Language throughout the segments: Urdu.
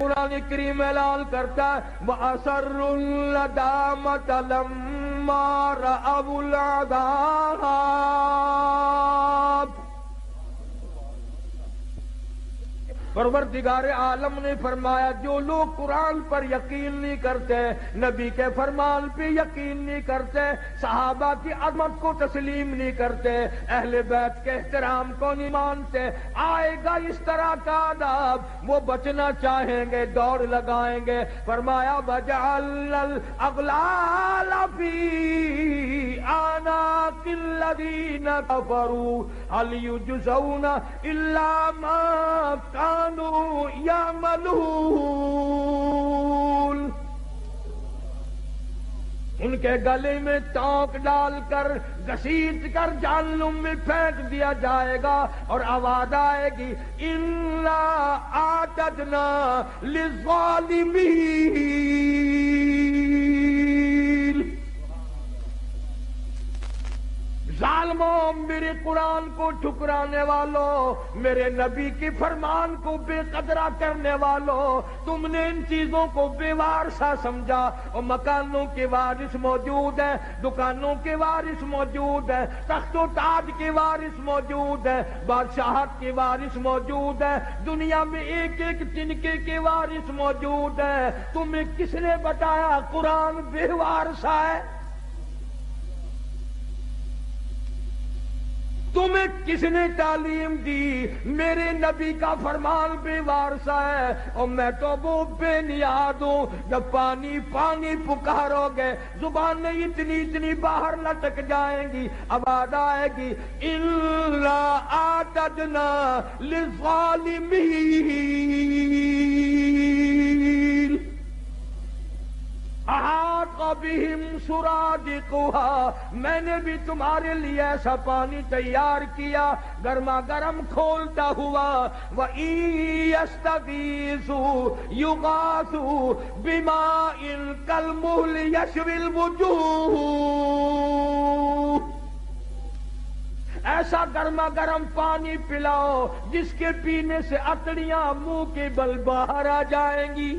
قرآن کریم اعلان کرتا ہے وَأَسَرُّوا النَّدَامَةَ لَمَّا رَأَوُا الْعَذَابَ۔ پروردگار عالم نے فرمایا جو لوگ قرآن پر یقین نہیں کرتے، نبی کے فرمان پہ یقین نہیں کرتے، صحابہ کی عظمت کو تسلیم نہیں کرتے، اہل بیت کے احترام کو نہیں مانتے، آئے گا اس طرح کا عذاب، وہ بچنا چاہیں گے دوڑ لگائیں گے۔ فرمایا وَجَعَلْنَا الْأَغْلَالَ فِي أَعْنَاقِ الَّذِينَ كَفَرُوا هَلْ يُجْزَوْنَ إِلَّا مَا كَانُوا يَعْمَلُونَ۔ ان کے گلے میں ٹانک ڈال کر گھسیٹ کر جہنم میں پھینک دیا جائے گا اور آواز آئے گی اِنَّا أَعْتَدْنَا لِلظَّالِمِينَ۔ ظالموں، میرے قرآن کو ٹھکرانے والوں، میرے نبی کی فرمان کو بے قدرہ کرنے والوں، تم نے ان چیزوں کو بے وارثہ سمجھا۔ اور مکانوں کے وارث موجود ہیں، دکانوں کے وارث موجود ہیں، تخت و تاج کے وارث موجود ہیں، بادشاہت کے وارث موجود ہیں، دنیا میں ایک ایک تنکے کے وارث موجود ہیں۔ تمہیں کس نے بتایا قرآن بے وارثہ ہے؟ تمہیں کس نے تعلیم دی؟ میرے نبی کا فرمان بے وارثہ ہے، اور میں تو وہ بے نیاد ہوں۔ جب پانی پانی پکارو گے زبانیں اتنی باہر لٹک جائیں گی، آواز آئے گی اِنَّا أَعْتَدْنَا لِلظَّالِمِينَ احاط بہم سرادقها۔ میں نے بھی تمہارے لیے ایسا پانی تیار کیا گرما گرم کھولتا ہوا۔ وَإِن يَسْتَغِيثُوا يُغَاثُوا بِمَاءٍ كَالْمُهْلِ يَشْوِي الْوُجُوهَ۔ ایسا گرما گرم پانی پلاؤ جس کے پینے سے اتڑیاں منہ کے بل باہر آ جائیں گی۔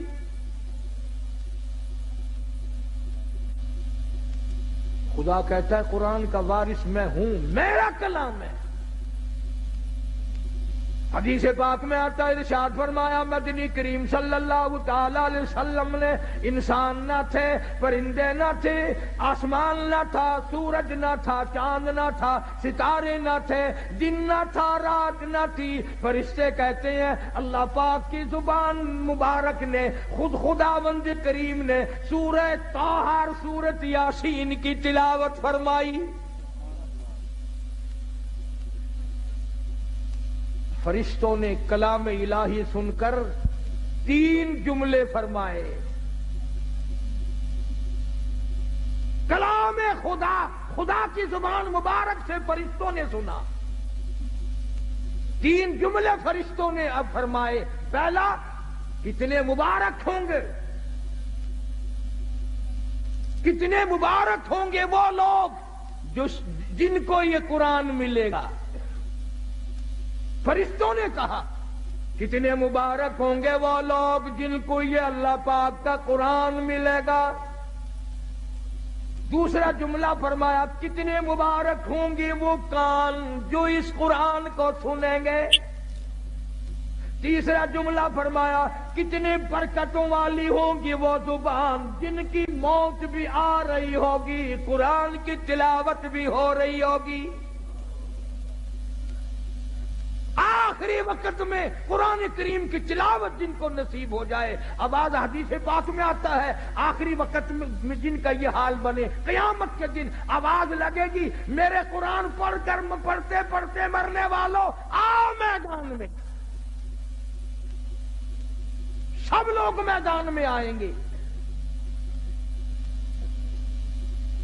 خدا کہتا ہے قرآن کا وارث میں ہوں، میرا کلام ہے۔ حدیث پاک میں آتا ہے، ارشاد فرمایا مدنی کریم صلی اللہ تعالی علیہ وسلم نے انسان نہ تھے، پرندے نہ تھے، آسمان نہ تھا، سورج نہ تھا، چاند نہ تھا، ستارے نہ تھے، دن نہ تھا، رات نہ تھی۔ فرشتے کہتے ہیں اللہ پاک کی زبان مبارک نے، خود خداوند کریم نے سورہ طٰہٰ اور سورۃ یاسین کی تلاوت فرمائی۔ فرشتوں نے کلام الہی سن کر 3 جملے فرمائے۔ کلام خدا کی زبان مبارک سے فرشتوں نے سنا، 3 جملے فرشتوں نے اب فرمائے۔ پہلا، کتنے مبارک ہوں گے، کتنے مبارک ہوں گے وہ لوگ جن کو یہ قرآن ملے گا۔ فرشتوں نے کہا کتنے مبارک ہوں گے وہ لوگ جن کو یہ اللہ پاک کا قرآن ملے گا۔ دوسرا جملہ فرمایا کتنے مبارک ہوں گے وہ کان جو اس قرآن کو سنیں گے۔ تیسرا جملہ فرمایا کتنے برکتوں والی ہوگی وہ زبان جن کی موت بھی آ رہی ہوگی، قرآن کی تلاوت بھی ہو رہی ہوگی۔ آخری وقت میں قرآن کریم کی تلاوت جن کو نصیب ہو جائے، آواز حدیث پاک میں آتا ہے آخری وقت میں جن کا یہ حال بنے، قیامت کے دن آواز لگے گی میرے قرآن پڑھ کر پڑھتے پڑھتے مرنے والوں آؤ میدان میں۔ سب لوگ میدان میں آئیں گے۔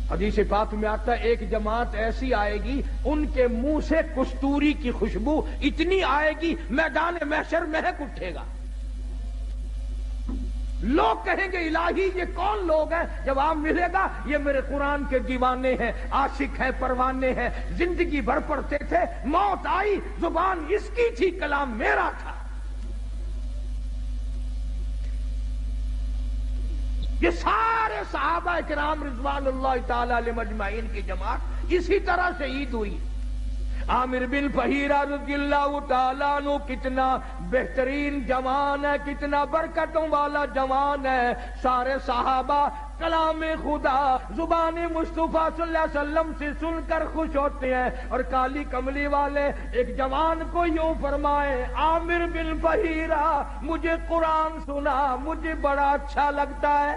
حدیث پاک میں آتا ہے ایک جماعت ایسی آئے گی ان کے منہ سے کستوری کی خوشبو اتنی آئے گی میدان محشر مہک اٹھے گا۔ لوگ کہیں گے الہی یہ کون لوگ ہیں؟ جواب ملے گا یہ میرے قرآن کے دیوانے ہیں، عاشق ہیں، پروانے ہیں، زندگی بھر پڑھتے تھے، موت آئی زبان اس کی تھی، کلام میرا تھا۔ یہ سارے صحابہ کرام رضوان اللہ تعالی علیہم اجمعین کی جماعت اسی طرح شہید ہوئی۔ عامر بن فہیرہ رضی اللہ تعالیٰ عنہ کتنا بہترین جوان ہے، کتنا برکتوں والا جوان ہے۔ سارے صحابہ کلام خدا زبان مصطفیٰ صلی اللہ علیہ وسلم سے سن کر خوش ہوتے ہیں، اور کالی کملی والے ایک جوان کو یوں فرمائے، عامر بن فہیرہ مجھے قرآن سنا، مجھے بڑا اچھا لگتا ہے۔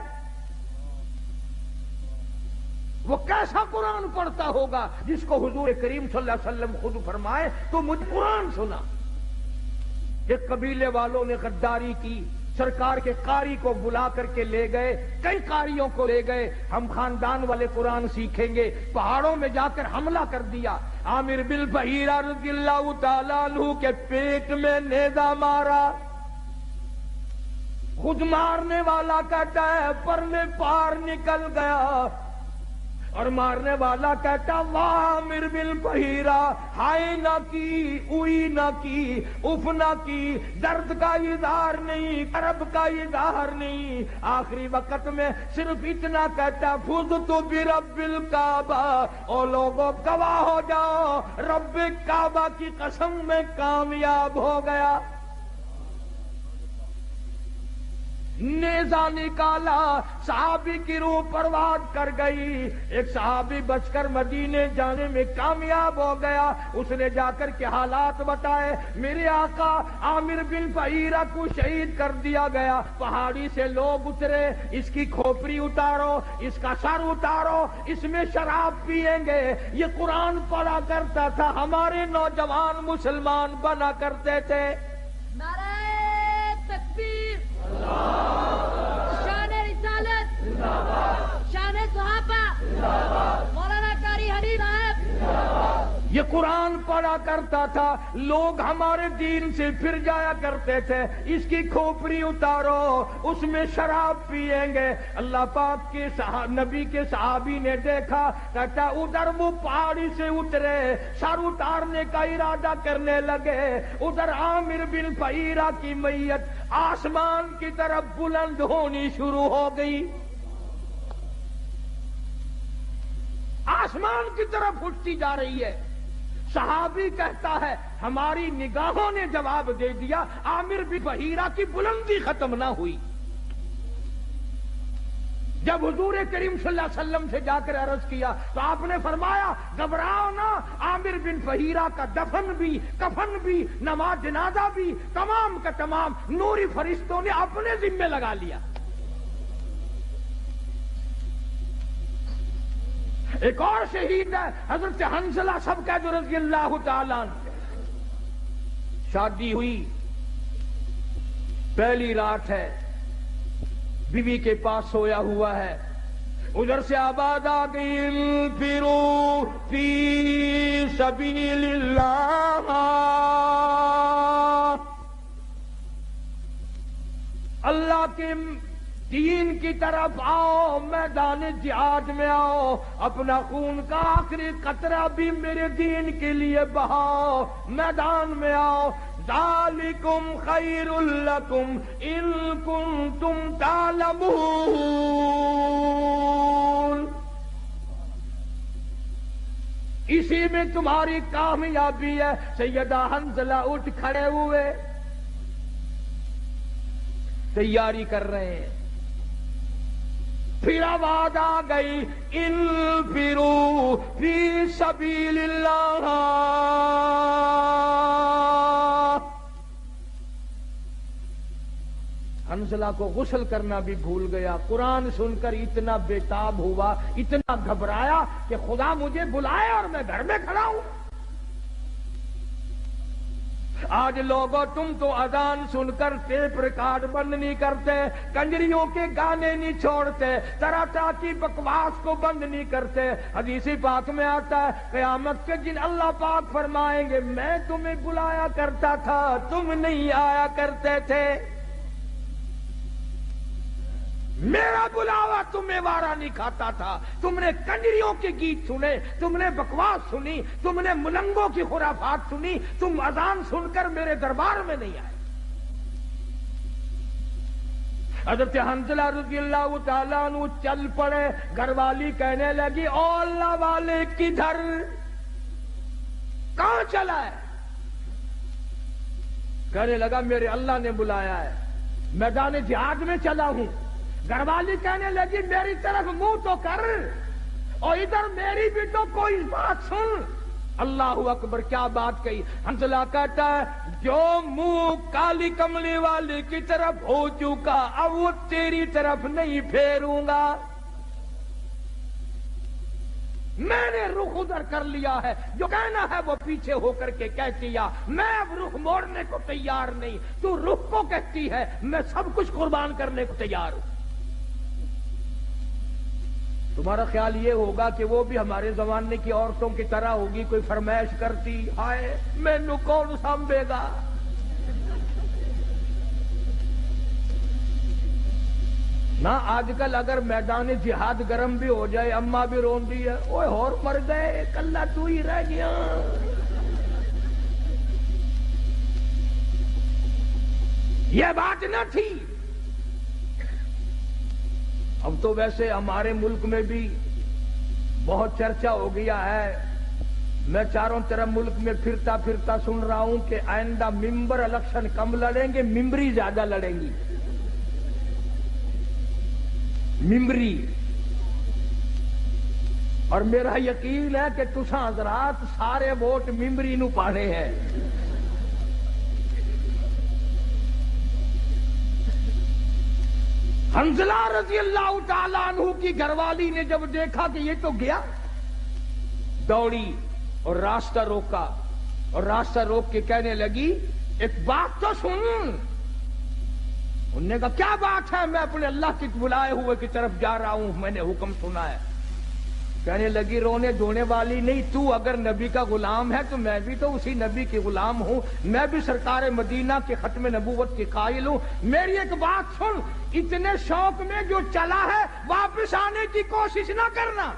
وہ کیسا قرآن پڑھتا ہوگا جس کو حضور کریم صلی اللہ علیہ وسلم خود فرمائے تو مجھے قرآن سنا۔ ایک قبیلے والوں نے غداری کی، سرکار کے قاری کو بلا کر کے لے گئے، کئی قاریوں کو لے گئے، ہم خاندان والے قرآن سیکھیں گے، پہاڑوں میں جا کر حملہ کر دیا۔ عامر بن فہیرہ رضی اللہ تعالیٰ عنہ کے پیٹ میں نیزہ مارا، خود مارنے والا کہتا ہے پر میں پار نکل گیا، اور مارنے والا کہتا واہ عامر بن فہیرہ، ہائے نہ کی، اوئی نہ کی، اف نہ کی، درد کا اظہار نہیں، کرب کا اظہار نہیں، آخری وقت میں صرف اتنا کہتا فزت برب الکعبہ، او لوگوں گواہ ہو جاؤ رب کعبہ کی قسم میں کامیاب ہو گیا۔ نیزہ نکالا، صحابی کی روح پرواز کر گئی، ایک صحابی بچ کر مدینے جانے میں کامیاب ہو گیا۔ اس نے جا کر کے حالات بتائے، میرے آقا عامر بن فہیرہ کو شہید کر دیا گیا، پہاڑی سے لوگ اترے، اس کی کھوپڑی اتارو، اس کا سر اتارو، اس میں شراب پیئیں گے۔ یہ قرآن پڑھا کرتا تھا، ہمارے نوجوان مسلمان بنا کرتے تھے۔ نعرہ تکبیر، شان رسالت، شان صحابہ، مولانا قاری حنیف صاحب۔ یہ قرآن پڑھا کرتا تھا، لوگ ہمارے دین سے پھر جایا کرتے تھے، اس کی کھوپڑی اتارو، اس میں شراب پیئیں گے۔ اللہ پاک کے نبی کے صحابی نے دیکھا، کہتا ادھر وہ پہاڑی سے اترے، سر اتارنے کا ارادہ کرنے لگے، ادھر عامر بن فہیرہ کی میت آسمان کی طرف بلند ہونی شروع ہو گئی، آسمان کی طرف اٹھتی جا رہی ہے۔ صحابی کہتا ہے ہماری نگاہوں نے جواب دے دیا، عامر بن فہیرہ کی بلندی ختم نہ ہوئی۔ جب حضور کریم صلی اللہ علیہ وسلم سے جا کر عرض کیا تو آپ نے فرمایا گھبراؤ نہ، عامر بن فہیرہ کا دفن بھی، کفن بھی، نماز جنازہ بھی تمام کا تمام نوری فرشتوں نے اپنے ذمے لگا لیا۔ ایک اور شہید ہے حضرت حنظلہ سبکت رضی اللہ تعالیٰ عنہ۔ شادی ہوئی، پہلی رات ہے، بیوی کے پاس سویا ہوا ہے، ادھر سے آواز آ گئی انفروا فی سبیل اللہ، اللہ کے دین کی طرف آؤ، میدان جہاد میں آؤ، اپنا خون کا آخری قطرہ بھی میرے دین کے لیے بہاؤ، میدان میں آؤ۔ ذالکم خیر لکم ان کنتم تعلمون، اسی میں تمہاری کامیابی ہے۔ سیدہ حنظلہ اٹھ کھڑے ہوئے، تیاری کر رہے ہیں، پھر آواز آ گئی انفروا فی سبیل اللہ۔ حنظلہ کو غسل کرنا بھی بھول گیا، قرآن سن کر اتنا بےتاب ہوا، اتنا گھبرایا کہ خدا مجھے بلائے اور میں گھر میں کھڑا ہوں۔ آج لوگوں تم تو اذان سن کر ٹیپ ریکارڈ بند نہیں کرتے، کنجریوں کے گانے نہیں چھوڑتے، طرح طرح کی بکواس کو بند نہیں کرتے۔ حدیث پاک میں آتا ہے قیامت کے دن اللہ پاک فرمائیں گے میں تمہیں بلایا کرتا تھا، تم نہیں آیا کرتے تھے، میرا بلاوا تمہیں وارا نہیں کھاتا تھا، تم نے کنجریوں کے گیت سنے، تم نے بکواس سنی، تم نے ملنگوں کی خرافات سنی، تم اذان سن کر میرے دربار میں نہیں آئے۔ حضرت حنظلہ رضی اللہ تعالیٰ عنہ چل پڑے. گھر والی کہنے لگی او اللہ والے کدھر، کہاں چلا ہے؟ کہنے لگا میرے اللہ نے بلایا ہے، میدان جہاد میں چلا ہوں. گھر والی کہنے لگی میری طرف منہ تو کر، اور ادھر میری بھی تو کوئی بات سن. اللہ اکبر، کیا بات کہی. حنظلہ کہتا ہے جو منہ کالی کملی والی کی طرف ہو چکا اب وہ تیری طرف نہیں پھیروں گا. میں نے رخ ادھر کر لیا ہے، جو کہنا ہے وہ پیچھے ہو کر کے کہتی ہے. میں اب رخ موڑنے کو تیار نہیں. تو رخ کو کہتی ہے، میں سب کچھ قربان کرنے کو تیار ہوں. تمہارا خیال یہ ہوگا کہ وہ بھی ہمارے زمانے کی عورتوں کی طرح ہوگی، کوئی فرمائش کرتی ہائے مینوں کون سنبھے گا. نہ آج کل اگر میدان جہاد گرم بھی ہو جائے اما بھی روندی ہے، اوے اور مر گئے کلہ تو ہی رہ گیا. یہ بات نہ تھی. اب تو ویسے ہمارے ملک میں بھی بہت چرچا ہو گیا ہے. میں چاروں طرف ملک میں پھرتا پھرتا سن رہا ہوں کہ آئندہ ممبر الیکشن کم لڑیں گے، ممبری زیادہ لڑیں گی. ممبری. اور میرا یقین ہے کہ تساں حضرات سارے ووٹ ممبری نو پانے ہیں. حنظلہ رضی اللہ تعالیٰ عنہ کی گھر والی نے جب دیکھا کہ یہ تو گیا، دوڑی اور راستہ روکا، اور راستہ روک کے کہنے لگی ایک بات تو سن. انہوں نے کہا کیا بات ہے؟ میں اپنے اللہ کی بلائے ہوئے کی طرف جا رہا ہوں، میں نے حکم سنا ہے. کہنے لگی رونے دھونے والی نہیں، تو اگر نبی کا غلام ہے تو میں بھی تو اسی نبی کی غلام ہوں، میں بھی سرکار مدینہ کے ختم نبوت کی قائل ہوں. میری ایک بات سن، اتنے شوق میں جو چلا ہے واپس آنے کی کوشش نہ کرنا.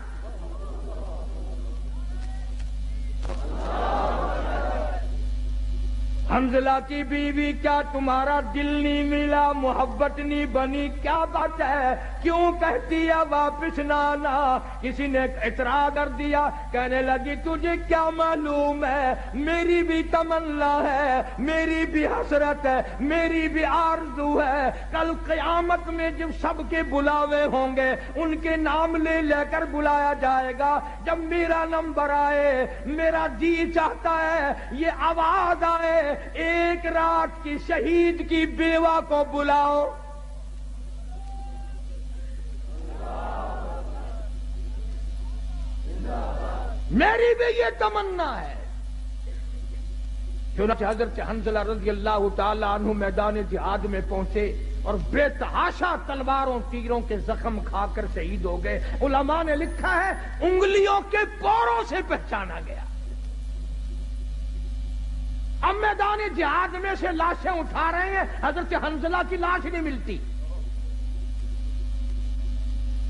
حنظلہ کی بیوی کیا تمہارا دل نہیں ملا، محبت نہیں بنی؟ کیا بات ہے، کیوں کہتی ہے واپس نہ آنا؟ کسی نے اعتراض کر دیا. کہنے لگی تجھے کیا معلوم ہے، میری بھی تمنا ہے، میری بھی حسرت ہے، میری بھی آرزو ہے. کل قیامت میں جب سب کے بلاوے ہوں گے ان کے نام لے لے کر بلایا جائے گا. جب میرا نمبر آئے میرا جی چاہتا ہے یہ آواز آئے ایک رات کی شہید کی بیوہ کو بلاؤ. میری بھی یہ تمنا ہے. چنانچہ حضرت حنظلہ رضی اللہ تعالیٰ عنہ میدان جہاد میں پہنچے اور بے تحاشا تلواروں تیروں کے زخم کھا کر شہید ہو گئے. علماء نے لکھا ہے انگلیوں کے پوروں سے پہچانا گیا. اب میدان جہاد میں سے لاشیں اٹھا رہے ہیں، حضرت حنظلہ کی لاش نہیں ملتی.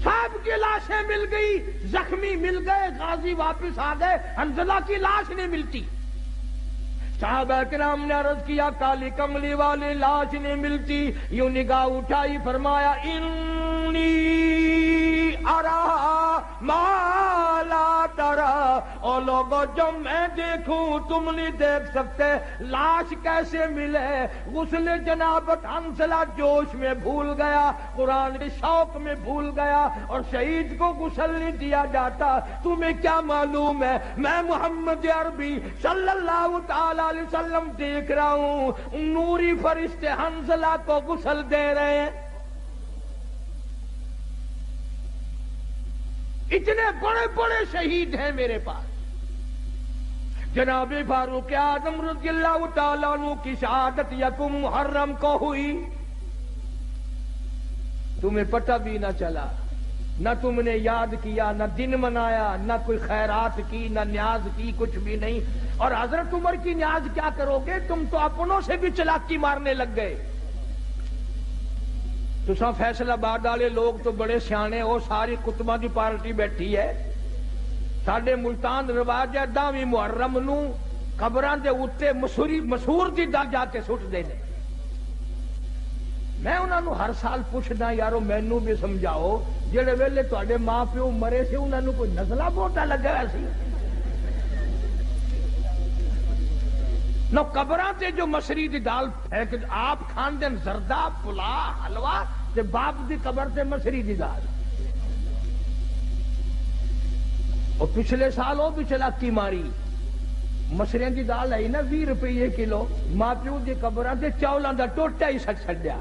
سب کی لاشیں مل گئی، زخمی مل گئے، غازی واپس آ گئے، حنظلہ کی لاش نہیں ملتی. صحابہ کرام نے عرض کیا کالی کملی والی لاش نہیں ملتی. یوں نگاہ اٹھائی، فرمایا انی ارا ما لا ترا. اور لوگوں جو میں دیکھوں تم نہیں دیکھ سکتے. لاش کیسے ملے؟ غسل جنابت حنظلہ جوش میں بھول گیا، قرآن کے شوق میں بھول گیا، اور شہید کو غسل نہیں دیا جاتا. تمہیں کیا معلوم ہے، میں محمد عربی صلی اللہ تعالی علیہ وسلم دیکھ رہا ہوں نوری فرشتے حنظلہ کو غسل دے رہے ہیں. اتنے بڑے بڑے شہید ہیں میرے پاس. جناب فاروق اعظم رضی اللہ تعالیٰ عنہ کی شہادت یکم محرم کو ہوئی، تمہیں پتہ بھی نہ چلا، نہ تم نے یاد کیا، نہ دن منایا، نہ کوئی خیرات کی، نہ نیاز کی، کچھ بھی نہیں. اور حضرت عمر کی نیاز کیا کرو گے؟ تم تو اپنوں سے بھی چلاکی مارنے لگ گئے. تو سب فیصلہ آباد والے لوگ تو بڑے سیانے ہو، ساری کتبہ کی پارٹی بیٹھی ہے. ساڈے ملتان رواج ہے 10ویں محرم نو قبراں دے اوتے مسور دی دل جا کے سٹ دینے. میں انہوں نے ہر سال پوچھنا یارو مینو بھی سمجھاؤ جہے ویلے تے ماں پیو مرے سے انہوں نے کوئی نزلہ بوٹا لگا ہوا سی نو قبراں تے جو مسری دی دال پھینک آپ کھان دین زردہ پلا حلوہ تے باپ دی قبر تے مسری دی دال اور پچھلے سال وہ بھی چلاکی ماری مسریاں دی دال آئی نا 20 روپے کلو ماں پیو دی قبراں تے چاولاں دا ٹوٹا ہی سٹ چھڈیا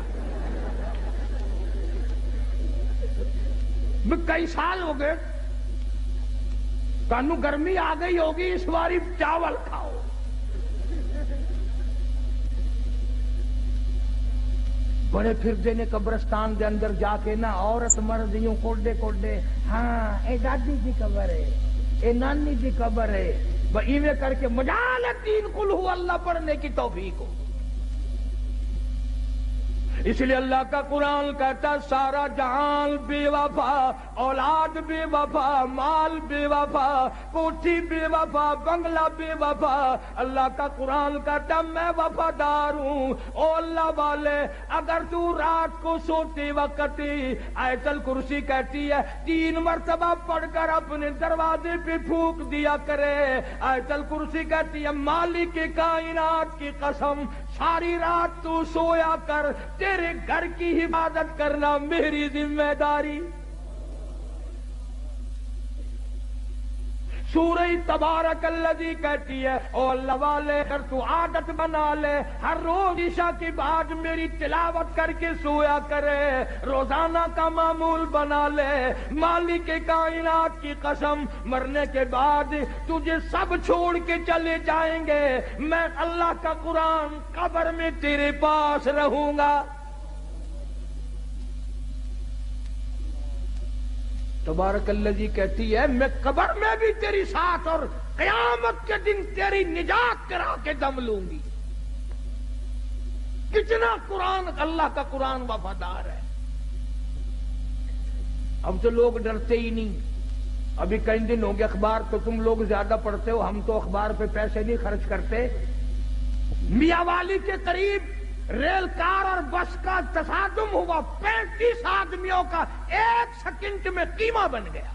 کئی سال ہو گئے تانوں گرمی آ گئی ہوگی اس باری چاول کھاؤ بڑے پھردے نے قبرستان دے اندر جا کے نا عورت مرد یوں کوڈے کوڈے ہاں اے دادی دی قبر ہے اے نانی دی قبر ہے ایویں کر کے مجال دین قل ہو اللہ پڑھنے کی توفیق ہو اس لیے اللہ کا قرآن کہتا سارا جہان بے وفا اولاد بے وفا مال بے وفا کوٹھی بے وفا بنگلہ بے وفا اللہ کا قرآن کہتا میں وفادار ہوں او اللہ والے اگر تو رات کو سوتے وقت آیت الکرسی کہتی ہے 3 مرتبہ پڑھ کر اپنے دروازے پہ پھونک دیا کرے آیت الکرسی کہتی ہے مالک کائنات کی قسم ساری رات تو سویا کر تیرے گھر کی حفاظت کرنا میری ذمہ داری سورہ تبارک الذی کہتی ہے او اللہ والے اگر تو عادت بنا لے ہر روز عشاء کے بعد میری تلاوت کر کے سویا کرے روزانہ کا معمول بنا لے مالک کائنات کی قسم مرنے کے بعد تجھے سب چھوڑ کے چلے جائیں گے میں اللہ کا قرآن قبر میں تیرے پاس رہوں گا تبارک الذی کہتی ہے میں قبر میں بھی تیری ساتھ اور قیامت کے دن تیری نجات کرا کے دم لوں گی کتنا قرآن اللہ کا قرآن وفادار ہے اب تو لوگ ڈرتے ہی نہیں ابھی کئی دن ہو گئے اخبار تو تم لوگ زیادہ پڑھتے ہو ہم تو اخبار پہ پیسے نہیں خرچ کرتے میاں والی کے قریب ریل کار اور بس کا تصادم ہوا 35 آدمیوں کا 1 سیکنڈ میں قیمہ بن گیا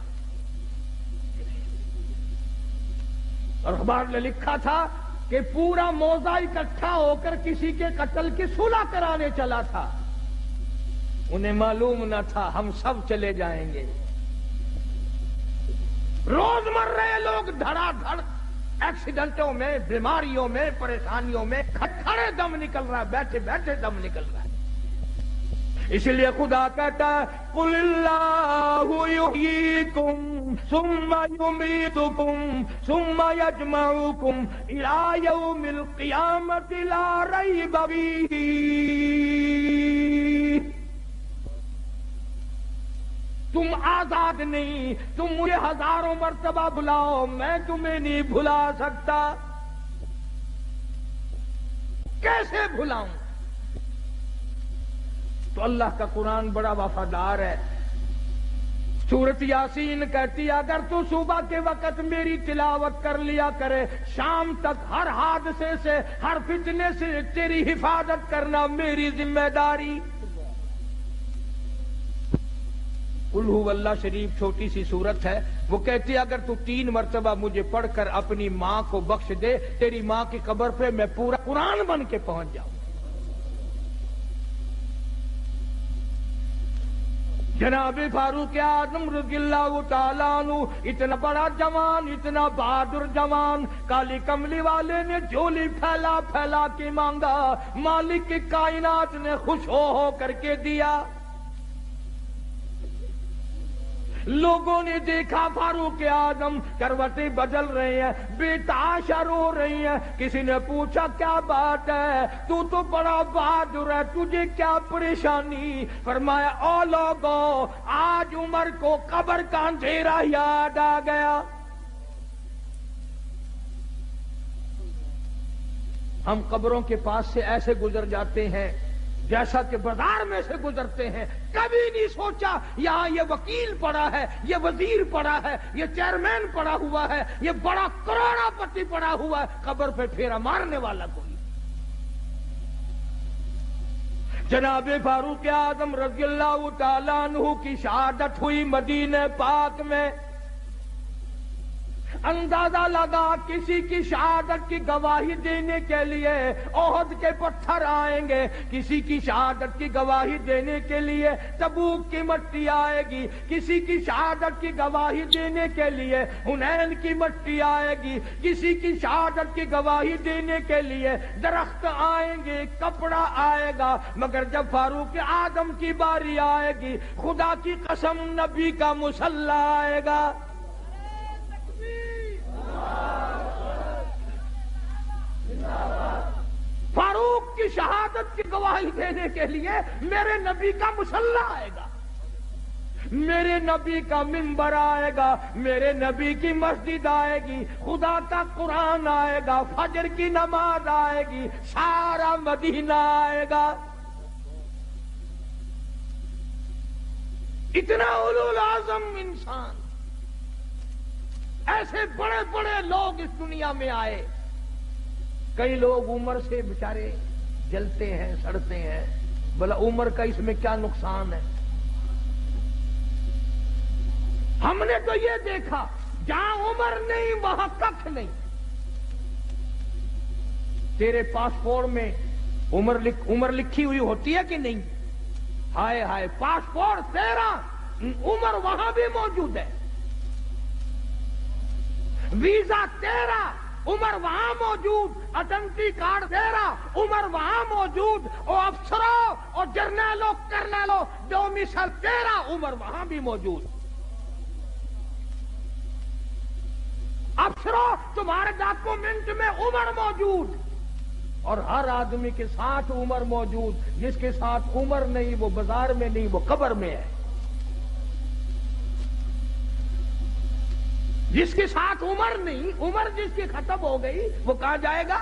اور اخبار نے لکھا تھا کہ پورا موضع اکٹھا ہو کر کسی کے قتل کی صلح کرانے چلا تھا انہیں معلوم نہ تھا ہم سب چلے جائیں گے روز مر رہے لوگ دھڑا دھڑ ایکسیڈنٹوں میں بیماریوں میں پریشانیوں میں کھڑے دم نکل رہا ہے بیٹھے بیٹھے دم نکل رہا ہے اسی لیے خدا کہتا ہے قل اللہ یحییکم ثم یمیتکم ثم یجمعکم الی یوم القیامۃ لا ریب فیہ تم آزاد نہیں تم مجھے ہزاروں مرتبہ بلاؤ میں تمہیں نہیں بھلا سکتا کیسے بھلاؤں تو اللہ کا قرآن بڑا وفادار ہے سورۃ یاسین کہتی ہے اگر تو صبح کے وقت میری تلاوت کر لیا کرے شام تک ہر حادثے سے ہر فتنے سے تیری حفاظت کرنا میری ذمہ داری قل ہو اللہ شریف چھوٹی سی سورت ہے وہ کہتی ہے اگر تو 3 مرتبہ مجھے پڑھ کر اپنی ماں کو بخش دے تیری ماں کی قبر پہ میں پورا قرآن بن کے پہنچ جاؤں جناب فاروق اعظم رضی اللہ تعالیٰ عنہ اتنا بڑا جوان اتنا بہادر جوان کالی کملی والے نے جھولی پھیلا پھیلا کے مانگا مالک کی کائنات نے خوش ہو کر کے دیا لوگوں نے دیکھا فاروق اعظم کروٹیں بدل رہے ہیں بے تحاشا رو رہی ہیں کسی نے پوچھا کیا بات ہے تو بڑا بہادر ہے تجھے کیا پریشانی فرمایا او لوگوں آج عمر کو قبر کا اندھیرا یاد آ گیا ہم قبروں کے پاس سے ایسے گزر جاتے ہیں جیسا کہ بازار میں سے گزرتے ہیں کبھی نہیں سوچا یہاں یہ وکیل پڑا ہے یہ وزیر پڑا ہے یہ چیئرمین پڑا ہوا ہے یہ بڑا کروڑا پتی پڑا ہوا ہے قبر پہ پھیرا مارنے والا کوئی جناب فاروق اعظم رضی اللہ تعالیٰ عنہ کی شہادت ہوئی مدینہ پاک میں. اندازہ لگا کسی کی شہادت کی گواہی دینے کے لیے احد کے پتھر آئیں گے، کسی کی شہادت کی گواہی دینے کے لیے تبوک کی مٹی آئے گی، کسی کی شہادت کی گواہی دینے کے لیے حنین کی مٹی آئے گی، کسی کی شہادت کی گواہی دینے کے لیے درخت آئیں گے، کپڑا آئے گا، مگر جب فاروق اعظم کی باری آئے گی خدا کی قسم نبی کا مصلی آئے گا. فاروق کی شہادت کی گواہی دینے کے لیے میرے نبی کا مصلی آئے گا، میرے نبی کا منبر آئے گا، میرے نبی کی مسجد آئے گی، خدا کا قرآن آئے گا، فجر کی نماز آئے گی، سارا مدینہ آئے گا. اتنا اولو العزم انسان، ایسے بڑے بڑے لوگ اس دنیا میں آئے. کئی لوگ عمر سے بیچارے جلتے ہیں، سڑتے ہیں، بلا عمر کا اس میں کیا نقصان ہے؟ ہم نے تو یہ دیکھا جہاں عمر نہیں وہاں ککھ نہیں. تیرے پاسپورٹ میں عمر لکھی ہوئی ہوتی ہے کہ نہیں؟ ہائے ہائے، پاسپورٹ تیرا، عمر وہاں بھی موجود ہے. ویزا تیرا، عمر وہاں موجود. آئیڈینٹی کارڈ تیرا، عمر وہاں موجود. اور افسروں اور جرنیلوں کرنیلوں ڈومیسل تیرا، عمر وہاں بھی موجود. افسروں تمہارے ڈاکومنٹ میں عمر موجود، اور ہر آدمی کے ساتھ عمر موجود. جس کے ساتھ عمر نہیں وہ بازار میں نہیں، وہ قبر میں ہے. جس کے ساتھ عمر نہیں، عمر جس کی ختم ہو گئی وہ کہاں جائے گا؟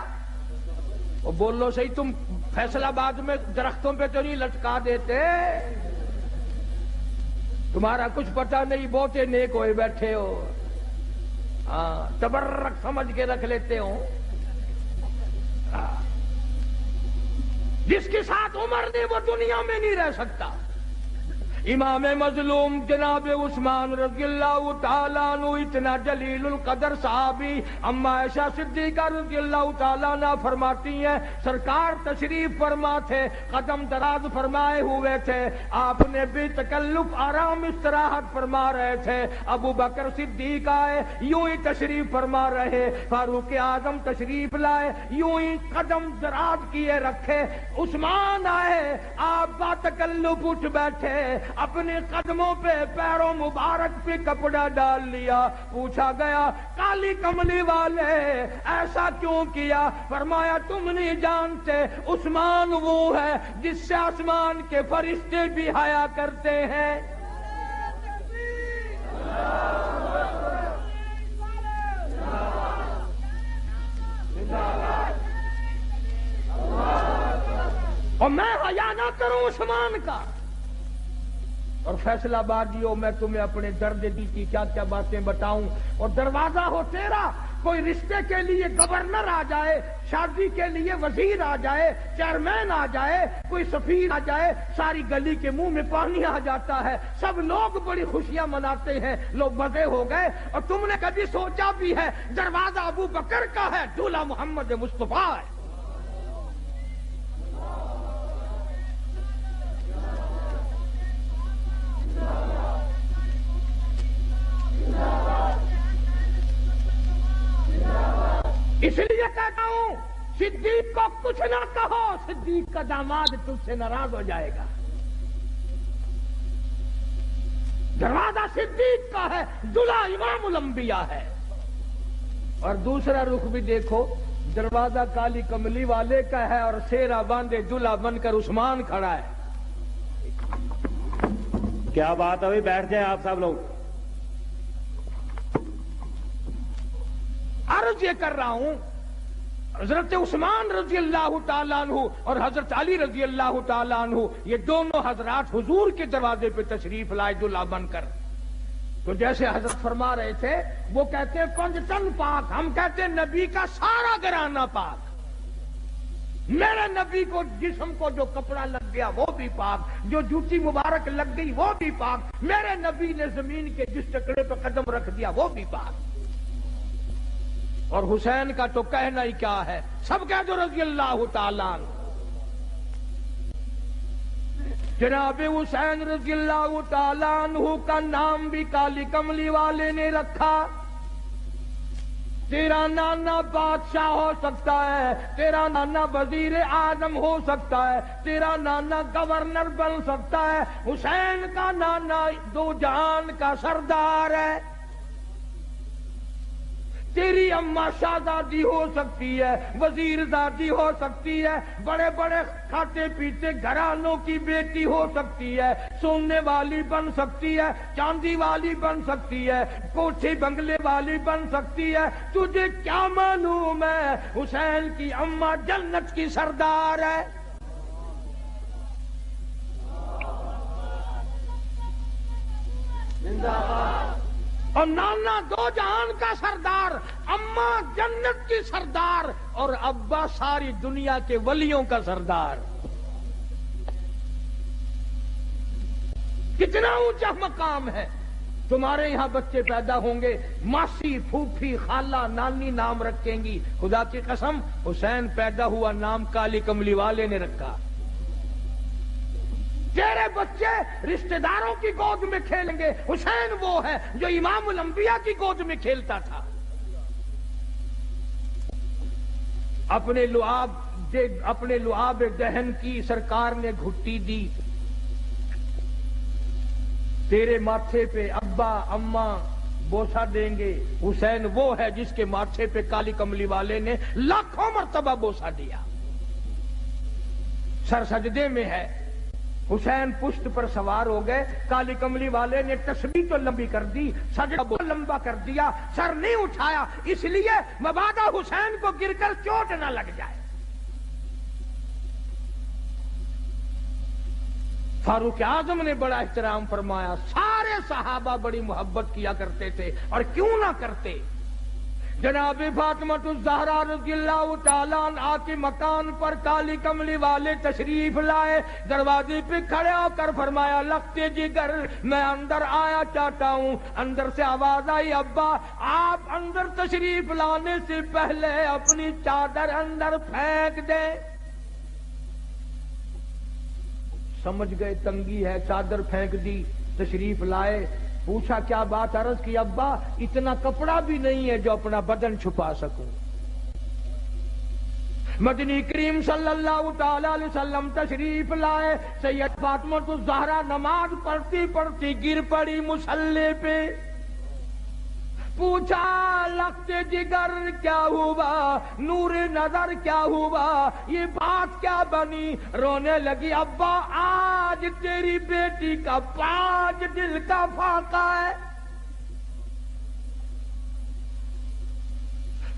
وہ بولو صحیح، تم فیصل آباد میں درختوں پہ تو نہیں لٹکا دیتے؟ تمہارا کچھ پتہ نہیں، بہتے نیک ہوئے بیٹھے ہو. ہاں، تبرک سمجھ کے رکھ لیتے ہو. جس کے ساتھ عمر نہیں وہ دنیا میں نہیں رہ سکتا. امام مظلوم جناب عثمان رضی اللہ تعالیٰ عنہ اتنا جلیل القدر صحابی، اما عائشہ صدیقہ رضی اللہ تعالیٰ عنہ فرماتی ہیں سرکار تشریف فرما تھے، قدم دراز فرمائے ہوئے تھے، آپ نے بے تکلف آرام استراحت فرما رہے تھے. ابو بکر صدیق آئے، یوں ہی تشریف فرما رہے. فاروق اعظم تشریف لائے، یوں ہی قدم دراز کیے رکھے. عثمان آئے، آپ با تکلف اٹھ بیٹھے، اپنے قدموں پہ پیروں مبارک پہ کپڑا ڈال لیا. پوچھا گیا کالی کملی والے ایسا کیوں کیا؟ فرمایا تم نہیں جانتے عثمان وہ ہے جس سے آسمان کے فرشتے بھی حیا کرتے ہیں. اور میں حیا نہ کروں عثمان کا؟ اور فیصلہ آبادیوں میں تمہیں اپنے درد دی کی کیا کیا باتیں بتاؤں. اور دروازہ ہو تیرا، کوئی رشتے کے لیے گورنر آ جائے، شادی کے لیے وزیر آ جائے، چیئرمین آ جائے، کوئی سفیر آ جائے، ساری گلی کے منہ میں پانی آ جاتا ہے، سب لوگ بڑی خوشیاں مناتے ہیں، لوگ مزے ہو گئے. اور تم نے کبھی سوچا بھی ہے دروازہ ابو بکر کا ہے، دولہا محمد مصطفیٰ ہے. اس لیے کہتا ہوں صدیق کو کچھ نہ کہو، صدیق کا داماد تجھ سے ناراض ہو جائے گا. دروازہ صدیق کا ہے، دلہا امام الانبیاء ہے. اور دوسرا رخ بھی دیکھو، دروازہ کالی کملی والے کا ہے اور سیرا باندھے دلہا بن کر عثمان کھڑا ہے. کیا بات ہے؟ بیٹھ جائیں آپ سب لوگ. عرض یہ کر رہا ہوں حضرت عثمان رضی اللہ تعالیٰ عنہ اور حضرت علی رضی اللہ تعالیٰ عنہ، یہ دونوں حضرات حضور کے دروازے پہ تشریف لائے دلہا بن کر. تو جیسے حضرت فرما رہے تھے، وہ کہتے ہیں 5 ٹن پاک، ہم کہتے ہیں نبی کا سارا گھرانہ پاک. میرے نبی کو جسم کو جو کپڑا لگ گیا وہ بھی پاک، جو جوتی مبارک لگ گئی وہ بھی پاک، میرے نبی نے زمین کے جس ٹکڑے پہ قدم رکھ دیا وہ بھی پاک۔ اور حسین کا تو کہنا ہی کیا ہے، سب کہہ دو رضی اللہ تعالیٰ عنہ۔ جناب حسین رضی اللہ تعالیٰ عنہ کا نام بھی کالی کملی والے نے رکھا۔ تیرا نانا بادشاہ ہو سکتا ہے، تیرا نانا وزیر اعظم ہو سکتا ہے، تیرا نانا گورنر بن سکتا ہے، حسین کا نانا دو جہان کا سردار ہے۔ تیری اماں شہزادی ہو سکتی ہے، وزیر زادی ہو سکتی ہے، بڑے بڑے کھاتے پیتے گھرانوں کی بیٹی ہو سکتی ہے، سونے والی بن سکتی ہے، چاندی والی بن سکتی ہے، کوٹھے بنگلے والی بن سکتی ہے، تجھے کیا معلوم ہے حسین کی اماں جنت کی سردار ہے۔ اور نانا دو جہان کا سردار، اماں جنت کی سردار، اور ابا ساری دنیا کے ولیوں کا سردار۔ کتنا اونچا مقام ہے۔ تمہارے یہاں بچے پیدا ہوں گے، ماسی پھوپھی خالہ نانی نام رکھیں گی، خدا کی قسم حسین پیدا ہوا نام کالی کملی والے نے رکھا۔ تیرے بچے رشتہ داروں کی گود میں کھیلیں گے، حسین وہ ہے جو امام الانبیاء کی گود میں کھیلتا تھا۔ اپنے لعاب دہن کی سرکار نے گھٹی دی، تیرے ماتھے پہ ابا اماں بوسہ دیں گے، حسین وہ ہے جس کے ماتھے پہ کالی کملی والے نے لاکھوں مرتبہ بوسہ دیا۔ سر سجدے میں ہے، حسین پشت پر سوار ہو گئے، کالی کملی والے نے تسبیح تو لمبی کر دی، سجدہ لمبا کر دیا، سر نہیں اٹھایا، اس لیے مبادا حسین کو گر کر چوٹ نہ لگ جائے۔ فاروق اعظم نے بڑا احترام فرمایا، سارے صحابہ بڑی محبت کیا کرتے تھے، اور کیوں نہ کرتے۔ جناب فاطمہ الزہرا رضی اللہ تعالیٰ عنہا کے مکان پر کالی کملی والے تشریف لائے، دروازے پہ کھڑے ہو کر فرمایا، لختے جگر میں اندر آیا چاہتا ہوں۔ اندر سے آواز آئی، ابا آپ اندر تشریف لانے سے پہلے اپنی چادر اندر پھینک دیں۔ سمجھ گئے تنگی ہے، چادر پھینک دی، تشریف لائے، پوچھا کیا بات، عرض کی ابا اتنا کپڑا بھی نہیں ہے جو اپنا بدن چھپا سکوں۔ مدنی کریم صلی اللہ تعالی علیہ وسلم تشریف لائے، سید فاطمہ الزہرا نماز پڑھتی پڑھتی گر پڑی مصلی پہ، پوچھا لختے جگر کیا ہوا، نور نظر کیا ہوا، یہ بات کیا بنی؟ رونے لگی، ابا آج تیری بیٹی کا 5 دل کا فاقہ ہے،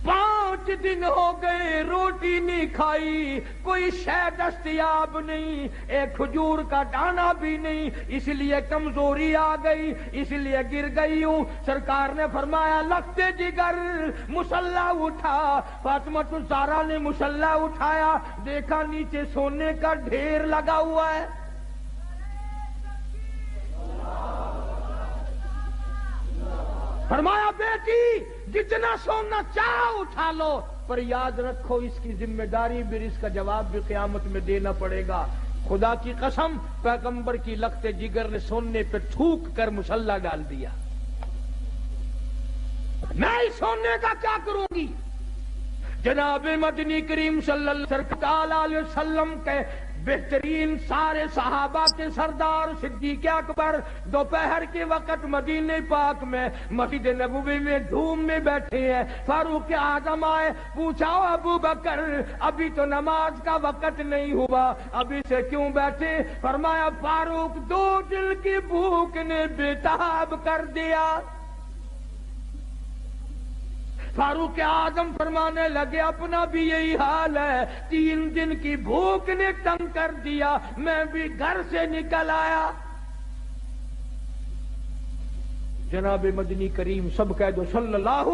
5 دن ہو گئے روٹی نہیں کھائی، کوئی شے دستیاب نہیں، ایک کھجور کا دانہ بھی نہیں، اس لیے کمزوری آ گئی، اس لیے گر گئی ہوں۔ سرکار نے فرمایا، لختے جگر مصلا اٹھا۔ فاطمہ الزہرا نے مصلا اٹھایا، دیکھا نیچے سونے کا ڈھیر لگا ہوا ہے۔ فرمایا، بیٹی جتنا سونا چاہو اٹھا لو، پر یاد رکھو اس کی ذمہ داری بھی، اس کا جواب بھی قیامت میں دینا پڑے گا۔ خدا کی قسم پیغمبر کی لختے جگر نے سونے پہ تھوک کر مصلا ڈال دیا۔ میں اس سونے کا کیا کروں گی؟ جناب مدنی کریم صلی اللہ علیہ وسلم کے بہترین سارے صحابہ کے سردار صدیق اکبر دوپہر کے وقت مدینہ پاک میں مسجد نبوی میں دھوم میں بیٹھے ہیں۔ فاروق اعظم آئے، پوچھا ابو بکر ابھی تو نماز کا وقت نہیں ہوا، ابھی سے کیوں بیٹھے؟ فرمایا، فاروق 2 دل کی بھوک نے بےتاب کر دیا۔ فاروق اعظم فرمانے لگے، اپنا بھی یہی حال ہے، 3 دن کی بھوک نے تنگ کر دیا، میں بھی گھر سے نکل آیا۔ جناب مدنی کریم سب کہہ دو صلی اللہ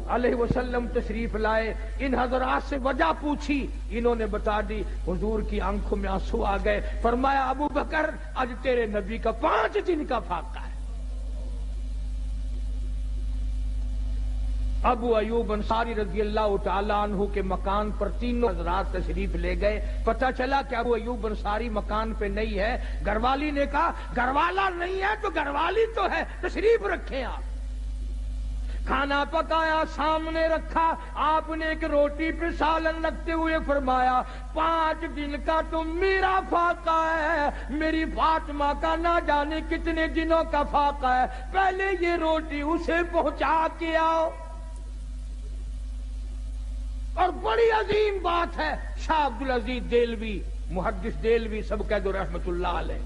علیہ وسلم تشریف لائے، ان حضرات سے وجہ پوچھی، انہوں نے بتا دی، حضور کی آنکھوں میں آنسو آ گئے، فرمایا ابو بکر آج تیرے نبی کا 5 دن کا فاقہ ہے۔ ابو ایوب انصاری رضی اللہ تعالی عنہ کے مکان پر تینوں حضرات تشریف لے گئے، پتہ چلا کہ ابو ایوب انصاری مکان پہ نہیں ہے۔ گھر والی نے کہا گھر والا نہیں ہے تو گھر والی تو ہے، تشریف رکھیں آپ۔ کھانا پکایا، سامنے رکھا، آپ نے ایک روٹی پہ سالن رکھتے ہوئے فرمایا 5 دن کا تو میرا فاقہ ہے، میری فاطمہ کا نہ جانے کتنے دنوں کا فاقہ ہے، پہلے یہ روٹی اسے پہنچا کے آؤ۔ اور بڑی عظیم بات ہے، شاہ عبدالعزیز دہلوی، محدث دہلوی سب کہہ دو رحمت اللہ علیہ،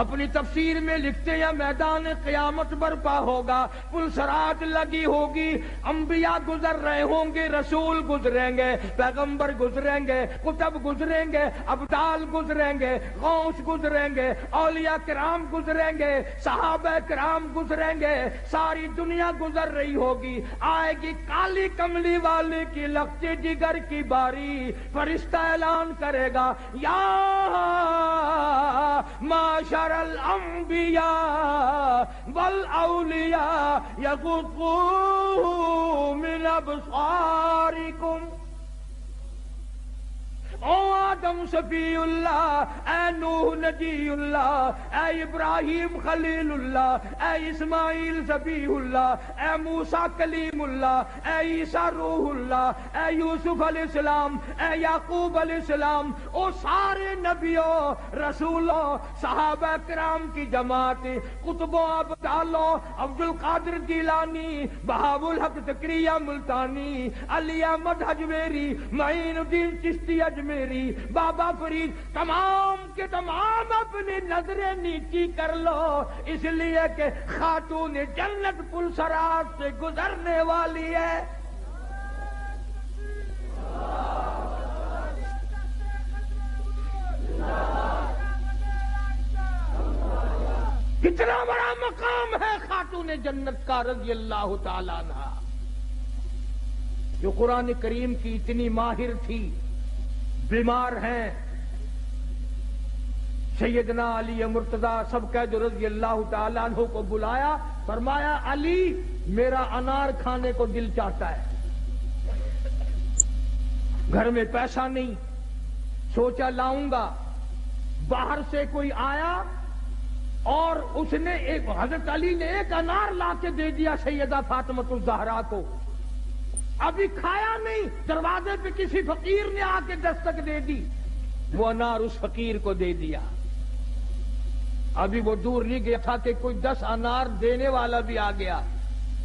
اپنی تفسیر میں لکھتے ہیں میدان قیامت برپا ہوگا، پلسرات لگی ہوگی، انبیاء گزر رہے ہوں گے، رسول گزریں گے، پیغمبر گزریں گے، کتب گزریں گے، ابدال گزریں گے، غوث گزریں گے، اولیاء کرام گزریں گے، صحابہ کرام گزریں گے، ساری دنیا گزر رہی ہوگی، آئے گی کالی کملی والے کی لختے جگر کی باری، فرشتہ اعلان کرے گا یا معاشر الانبیاء والاولیاء یغضوا من ابصارکم، او آدم صفی اللہ، اے نوح نجی اللہ، اے ابراہیم خلیل اللہ، اے اسماعیل ذبیح اللہ، اے موسیٰ کلیم اللہ، اے عیسیٰ روح اللہ، اے یوسف علیہ السلام، اے یعقوب علیہ السلام، او سارے نبیوں رسولوں صحابہ کرام کی جماعت، قطبوں ابدالوں، عبد القادر جیلانی، بہاء الحق زکریا ملتانی، علی احمد اجمیری، معین الدین چشتی اجمیری، بابا فرید، تمام کے تمام اپنی نظریں نیچی کر لو، اس لیے کہ خاتون جنت پلسرات سے گزرنے والی ہے۔ کتنا بڑا مقام ہے خاتون جنت کا رضی اللہ تعالی عنہ، جو قرآن کریم کی اتنی ماہر تھی، بیمار ہیں، سیدنا علی مرتضیٰ سب قید رضی اللہ تعالیٰ عنہ کو بلایا، فرمایا علی میرا انار کھانے کو دل چاہتا ہے، گھر میں پیسہ نہیں، سوچا لاؤں گا۔ باہر سے کوئی آیا اور اس نے حضرت علی نے ایک انار لا کے دے دیا سیدہ فاطمہ الزہرا کو، ابھی کھایا نہیں، دروازے پہ کسی فقیر نے آ کے دستک دے دی، وہ انار اس فقیر کو دے دیا۔ ابھی وہ دور نہیں گیا تھا کہ کوئی 10 انار دینے والا بھی آ گیا،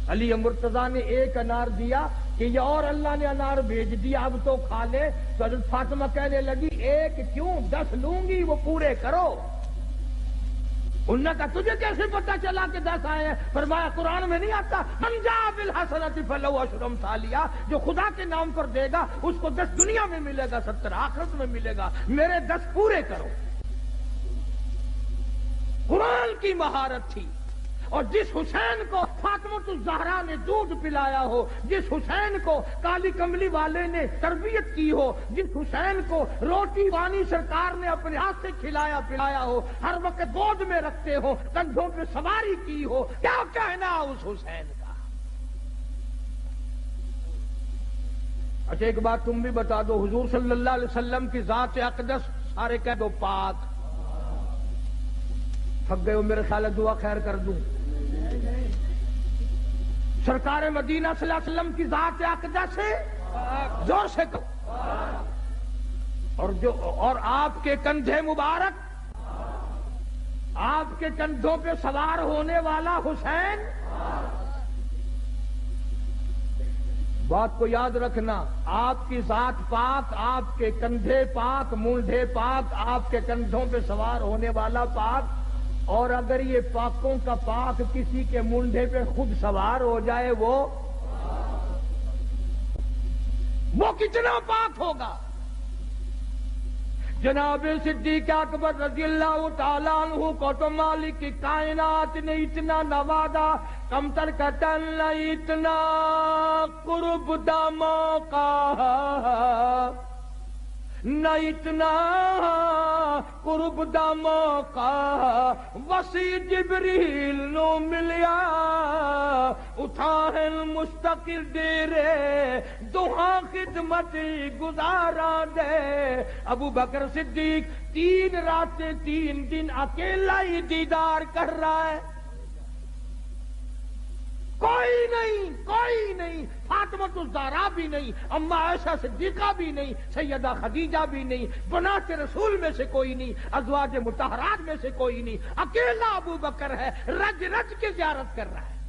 علی مرتضیٰ نے ایک انار دیا کہ یہ اور اللہ نے انار بھیج دیا، اب تو کھا لے۔ تو حضرت فاطمہ کہنے لگی ایک کیوں 10 لوں گی، وہ پورے کرو۔ انہوں نے کہا تجھے کیسے پتا چلا کہ 10 آئے ہیں؟ فرمایا قرآن میں نہیں آتا من جاء بالحسنۃ فلہ عشر امثالہا، جو خدا کے نام پر دے گا اس کو 10 دنیا میں ملے گا، 70 آخرت میں ملے گا، میرے 10 پورے کرو۔ قرآن کی مہارت تھی۔ اور جس حسین کو فاطمہ الزہرا نے دودھ پلایا ہو، جس حسین کو کالی کملی والے نے تربیت کی ہو، جس حسین کو روٹی وانی سرکار نے اپنے ہاتھ سے کھلایا پلایا ہو، ہر وقت گود میں رکھتے ہو، کندھوں پہ سواری کی ہو، کیا کہنا اس حسین کا؟ اچھا ایک بات تم بھی بتا دو، حضور صلی اللہ علیہ وسلم کی ذات اقدس سارے کہہ دو پاک۔ تھک گئے ہو میرے خیال ہے دعا خیر کر دوں۔ سرکار مدینہ صلی اللہ علیہ وسلم کی ذات اقدس سے زور سے کہو، اور آپ کے کندھے مبارک، آپ کے کندھوں پہ سوار ہونے والا حسین۔ بات کو یاد رکھنا، آپ کی ذات پاک، آپ کے کندھے پاک، مونڈھے پاک، آپ کے کندھوں پہ سوار ہونے والا پاک، اور اگر یہ پاکوں کا پاک کسی کے مونڈھے پہ خود سوار ہو جائے وہ کتنا پاک ہوگا؟ جناب صدیق اکبر رضی اللہ تعالیٰ عنہ کو تو مالک کی کائنات نے اتنا نوازا، کم تر کتن اتنا قرب دا موقع، نہ اتنا قرب دا موقع وسیع جبریل نو ملیا، اٹھا مستقل ڈیرے دوہاں خدمت گزارا دے۔ ابو بکر صدیق 3 راتیں 3 دن اکیلا ہی دیدار کر رہا ہے، کوئی نہیں، فاطمہ الزہرا بھی نہیں، اما عائشہ صدیقہ بھی نہیں، سیدہ خدیجہ بھی نہیں، بنات رسول میں سے کوئی نہیں، ازواج مطہرات میں سے کوئی نہیں، اکیلا ابو بکر ہے، رج رج کے زیارت کر رہا ہے۔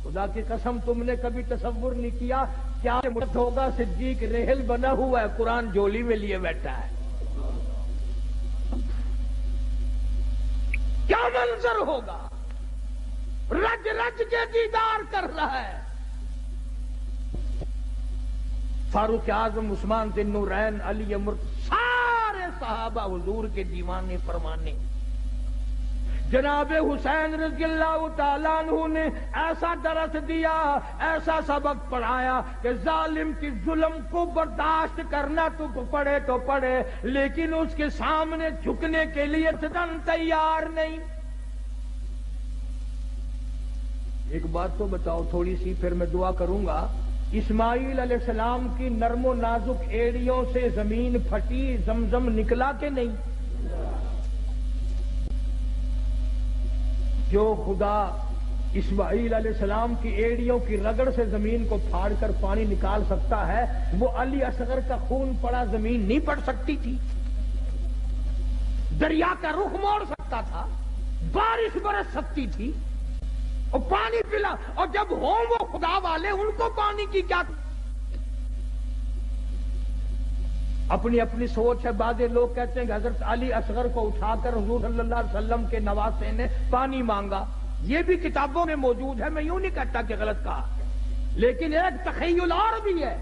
خدا کی قسم تم نے کبھی تصور نہیں کیا کیا مرد ہوگا، صدیق ریحل بنا ہوا ہے، قرآن جولی میں لیے بیٹھا ہے، کیا منظر ہوگا، رج رج کے دیدار کر رہا ہے۔ فاروق اعظم، عثمان ذی النورین، علی سارے صحابہ حضور کے دیوانے فرمانے۔ جناب حسین رضی اللہ تعالیٰ عنہ نے ایسا درس دیا، ایسا سبق پڑھایا کہ ظالم کی ظلم کو برداشت کرنا تو پڑے تو پڑے، لیکن اس کے سامنے جھکنے کے لیے تیار نہیں۔ ایک بات تو بتاؤ تھوڑی سی، پھر میں دعا کروں گا۔ اسماعیل علیہ السلام کی نرم و نازک ایڑیوں سے زمین پھٹی، زمزم نکلا کہ نہیں؟ جو خدا اسماعیل علیہ السلام کی ایڑیوں کی رگڑ سے زمین کو پھاڑ کر پانی نکال سکتا ہے، وہ علی اصغر کا خون پڑا زمین نہیں پڑ سکتی تھی؟ دریا کا رخ موڑ سکتا تھا، بارش برس سکتی تھی اور پانی پلا، اور جب ہوں وہ خدا والے ان کو پانی کی کیا؟ اپنی اپنی سوچ ہے۔ بعض لوگ کہتے ہیں کہ حضرت علی اصغر کو اٹھا کر حضور صلی اللہ علیہ وسلم کے نواسے نے پانی مانگا، یہ بھی کتابوں میں موجود ہے، میں یوں نہیں کہتا کہ غلط کہا، لیکن ایک تخیل اور بھی ہے۔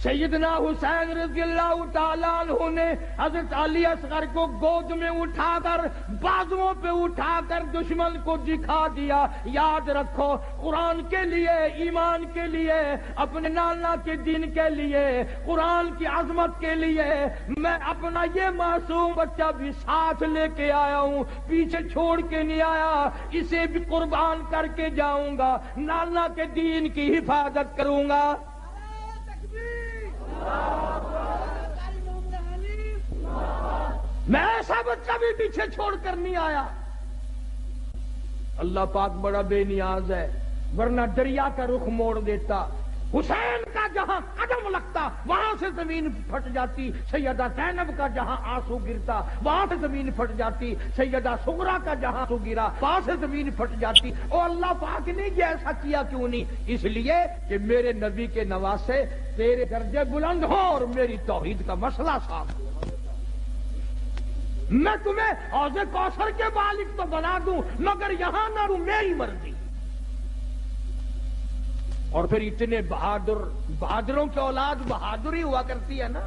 سیدنا حسین رضی اللہ تعالیٰ عنہ نے حضرت علی اصغر کو گود میں اٹھا کر بازوؤں پہ اٹھا کر دشمن کو دکھا دیا۔ یاد رکھو، قرآن کے لیے، ایمان کے لیے، اپنے نانا کے دین کے لیے، قرآن کی عظمت کے لیے میں اپنا یہ معصوم بچہ بھی ساتھ لے کے آیا ہوں، پیچھے چھوڑ کے نہیں آیا، اسے بھی قربان کر کے جاؤں گا، نانا کے دین کی حفاظت کروں گا۔ میں ایسا بچہ بھی پیچھے چھوڑ کر نہیں آیا۔ اللہ پاک بڑا بے نیاز ہے، ورنہ دریا کا رخ موڑ دیتا۔ حسین کا جہاں قدم لگتا وہاں سے زمین پھٹ جاتی، سیدہ زینب کا جہاں آنسو گرتا وہاں سے زمین پھٹ جاتی، سیدہ سغرا کا جہاں آنسو گرا وہاں سے زمین پھٹ جاتی۔ اور اللہ پاک نے یہ ایسا کیا کیوں نہیں؟ اس لیے کہ میرے نبی کے نواسے تیرے درجے بلند ہوں اور میری توحید کا مسئلہ صاف ہو۔ میں تمہیں حوض کوثر کے مالک تو بنا دوں مگر یہاں نہ رہوں، میری مرضی۔ اور پھر اتنے بہادروں کی اولاد بہادر ہی ہوا کرتی ہے نا۔